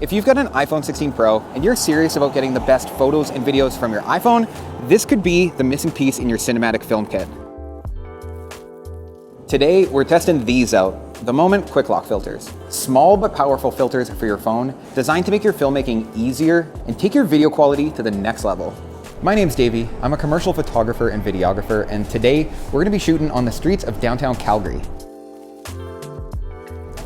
If you've got an iPhone 16 Pro and you're serious about getting the best photos and videos from your iPhone, this could be the missing piece in your cinematic film kit. Today, we're testing these out, the Moment QuickLock Filters. Small but powerful filters for your phone, designed to make your filmmaking easier and take your video quality to the next level. My name's Davey, I'm a commercial photographer and videographer, and today we're gonna be shooting on the streets of downtown Calgary.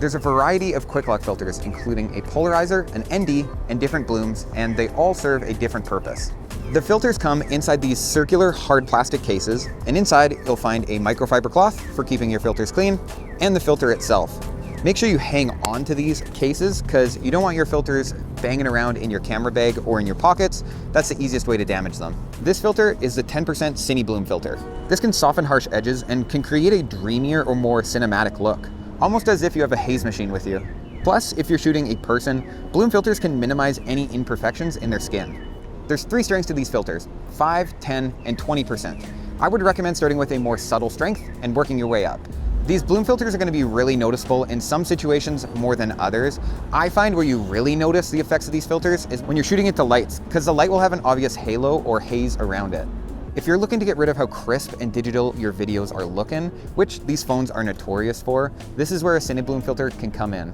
There's a variety of QuickLock filters, including a polarizer, an ND, and different blooms, and they all serve a different purpose. The filters come inside these circular hard plastic cases, and inside you'll find a microfiber cloth for keeping your filters clean, and the filter itself. Make sure you hang on to these cases because you don't want your filters banging around in your camera bag or in your pockets. That's the easiest way to damage them. This filter is the 10% Cine Bloom filter. This can soften harsh edges and can create a dreamier or more cinematic look, almost as if you have a haze machine with you. Plus, if you're shooting a person, bloom filters can minimize any imperfections in their skin. There's 3 strengths to these filters, 5, 10, and 20%. I would recommend starting with a more subtle strength and working your way up. These bloom filters are going to be really noticeable in some situations more than others. I find where you really notice the effects of these filters is when you're shooting into lights, because the light will have an obvious halo or haze around it. If you're looking to get rid of how crisp and digital your videos are looking, which these phones are notorious for, this is where a Cine Bloom filter can come in.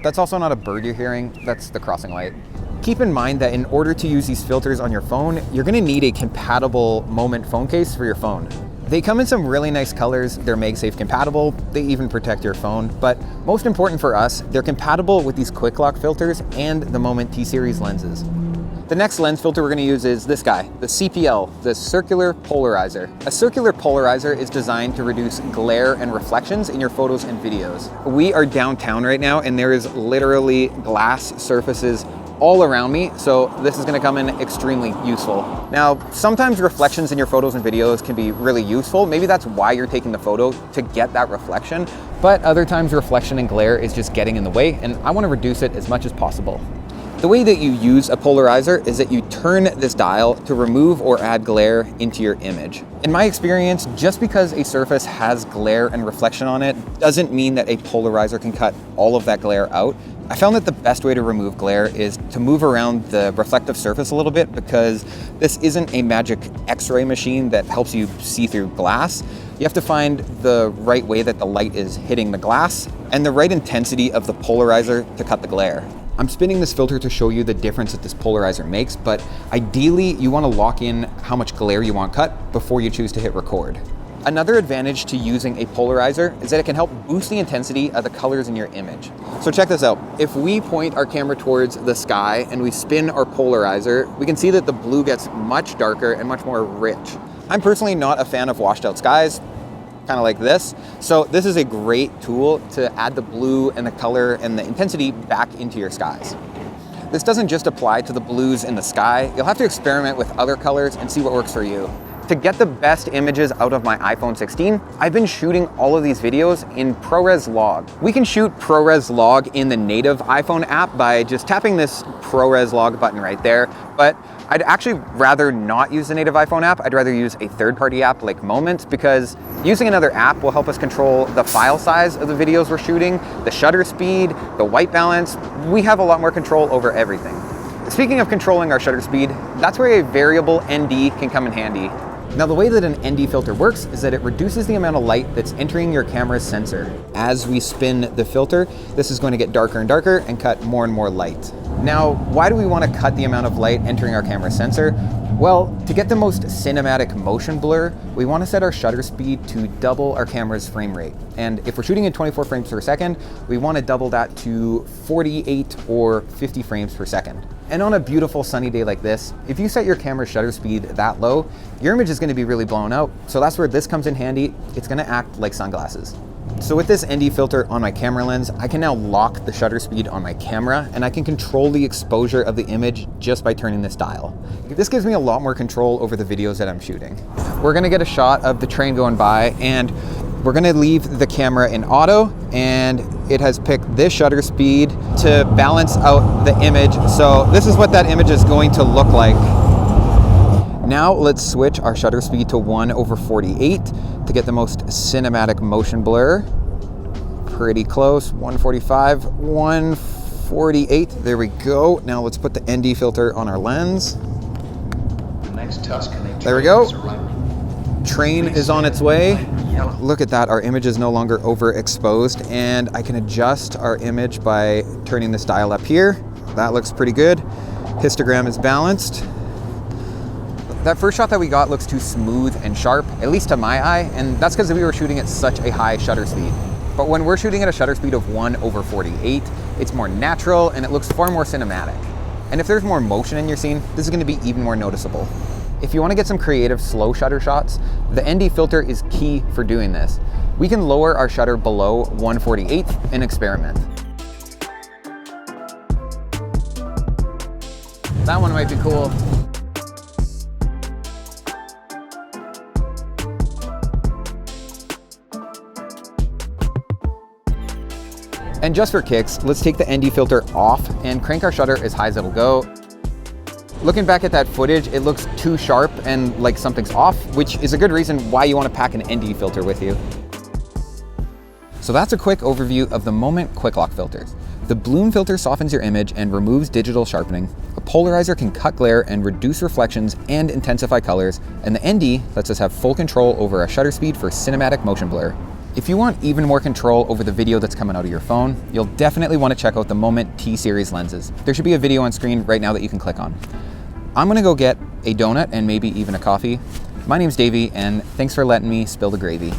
That's also not a bird you're hearing, that's the crossing light. Keep in mind that in order to use these filters on your phone, you're gonna need a compatible Moment phone case for your phone. They come in some really nice colors, they're MagSafe compatible, they even protect your phone, but most important for us, they're compatible with these QuickLock filters and the Moment T-Series lenses. The next lens filter we're going to use is this guy, the CPL, the Circular Polarizer. A circular polarizer is designed to reduce glare and reflections in your photos and videos. We are downtown right now and there is literally glass surfaces all around me, so this is going to come in extremely useful. Now, sometimes reflections in your photos and videos can be really useful. Maybe that's why you're taking the photo, to get that reflection, but other times reflection and glare is just getting in the way, and I want to reduce it as much as possible. The way that you use a polarizer is that you turn this dial to remove or add glare into your image. In my experience, just because a surface has glare and reflection on it doesn't mean that a polarizer can cut all of that glare out. I found that the best way to remove glare is to move around the reflective surface a little bit, because this isn't a magic X-ray machine that helps you see through glass. You have to find the right way that the light is hitting the glass and the right intensity of the polarizer to cut the glare. I'm spinning this filter to show you the difference that this polarizer makes, but ideally you want to lock in how much glare you want cut before you choose to hit record. Another advantage to using a polarizer is that it can help boost the intensity of the colors in your image. So check this out. If we point our camera towards the sky and we spin our polarizer, we can see that the blue gets much darker and much more rich. I'm personally not a fan of washed out skies, kind of like this. So this is a great tool to add the blue and the color and the intensity back into your skies. This doesn't just apply to the blues in the sky. You'll have to experiment with other colors and see what works for you. To get the best images out of my iPhone 16, I've been shooting all of these videos in ProRes Log. We can shoot ProRes Log in the native iPhone app by just tapping this ProRes Log button right there, but I'd actually rather not use the native iPhone app. I'd rather use a third-party app like Moment, because using another app will help us control the file size of the videos we're shooting, the shutter speed, the white balance. We have a lot more control over everything. Speaking of controlling our shutter speed, that's where a variable ND can come in handy. Now, the way that an ND filter works is that it reduces the amount of light that's entering your camera's sensor. As we spin the filter, this is going to get darker and darker and cut more and more light. Now, why do we want to cut the amount of light entering our camera sensor? Well, to get the most cinematic motion blur, we want to set our shutter speed to double our camera's frame rate. And if we're shooting at 24 frames per second, we want to double that to 48 or 50 frames per second. And on a beautiful sunny day like this, if you set your camera's shutter speed that low, your image is going to be really blown out. So that's where this comes in handy. It's going to act like sunglasses. So with this ND filter on my camera lens, I can now lock the shutter speed on my camera, and I can control the exposure of the image just by turning this dial. This gives me a lot more control over the videos that I'm shooting. We're gonna get a shot of the train going by, and we're gonna leave the camera in auto, and it has picked this shutter speed to balance out the image. So this is what that image is going to look like. Now let's switch our shutter speed to 1/48 to get the most cinematic motion blur. Pretty close, 145, 48. There we go. Now let's put the ND filter on our lens. There we go. Train is on its way. Look at that, our image is no longer overexposed, and I can adjust our image by turning this dial up here. That looks pretty good. Histogram is balanced. That first shot that we got looks too smooth and sharp, at least to my eye, and that's because we were shooting at such a high shutter speed. But when we're shooting at a shutter speed of 1/48, it's more natural and it looks far more cinematic. And if there's more motion in your scene, this is going to be even more noticeable. If you want to get some creative slow shutter shots, the ND filter is key for doing this. We can lower our shutter below 1/48 and experiment. That one might be cool. And just for kicks, let's take the ND filter off and crank our shutter as high as it'll go. Looking back at that footage, it looks too sharp and like something's off, which is a good reason why you want to pack an ND filter with you. So that's a quick overview of the Moment QuickLock filters. The bloom filter softens your image and removes digital sharpening. A polarizer can cut glare and reduce reflections and intensify colors. And the ND lets us have full control over our shutter speed for cinematic motion blur. If you want even more control over the video that's coming out of your phone, you'll definitely want to check out the Moment T-Series lenses. There should be a video on screen right now that you can click on. I'm gonna go get a donut and maybe even a coffee. My name's Davey, and thanks for letting me spill the gravy.